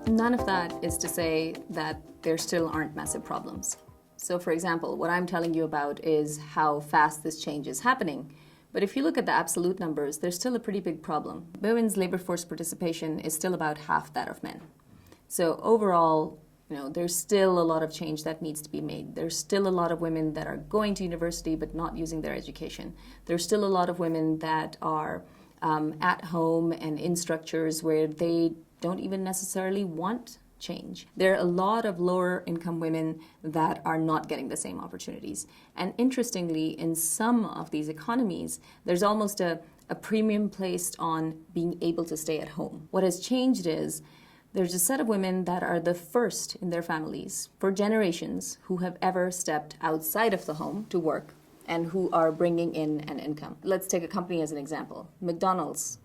None of that is to say that there still aren't massive problems. So for example, what I'm telling you about is how fast this change is happening. But if you look at the absolute numbers, there's still a pretty big problem. Women's labor force participation is still about half that of men. So overall, there's still a lot of change that needs to be made. There's still a lot of women that are going to university but not using their education. There's still a lot of women that are at home and in structures where they don't even necessarily want change. There are a lot of lower income women that are not getting the same opportunities. And interestingly, in some of these economies, there's almost a premium placed on being able to stay at home. What has changed is there's a set of women that are the first in their families for generations who have ever stepped outside of the home to work and who are bringing in an income. Let's take a company as an example. McDonald's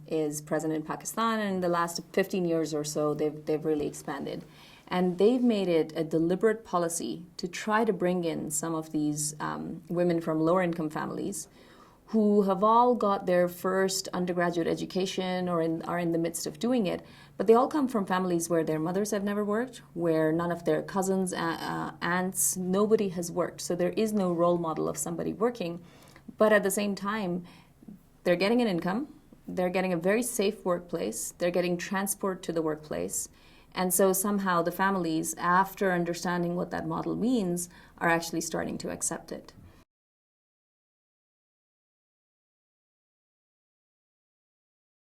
is present in Pakistan, and in the last 15 years or so, they've really expanded. And they've made it a deliberate policy to try to bring in some of these women from lower income families who have all got their first undergraduate education or are in the midst of doing it, but they all come from families where their mothers have never worked, where none of their cousins, aunts, nobody has worked. So there is no role model of somebody working, but at the same time, they're getting an income, they're getting a very safe workplace, they're getting transport to the workplace, and so somehow the families, after understanding what that model means, are actually starting to accept it.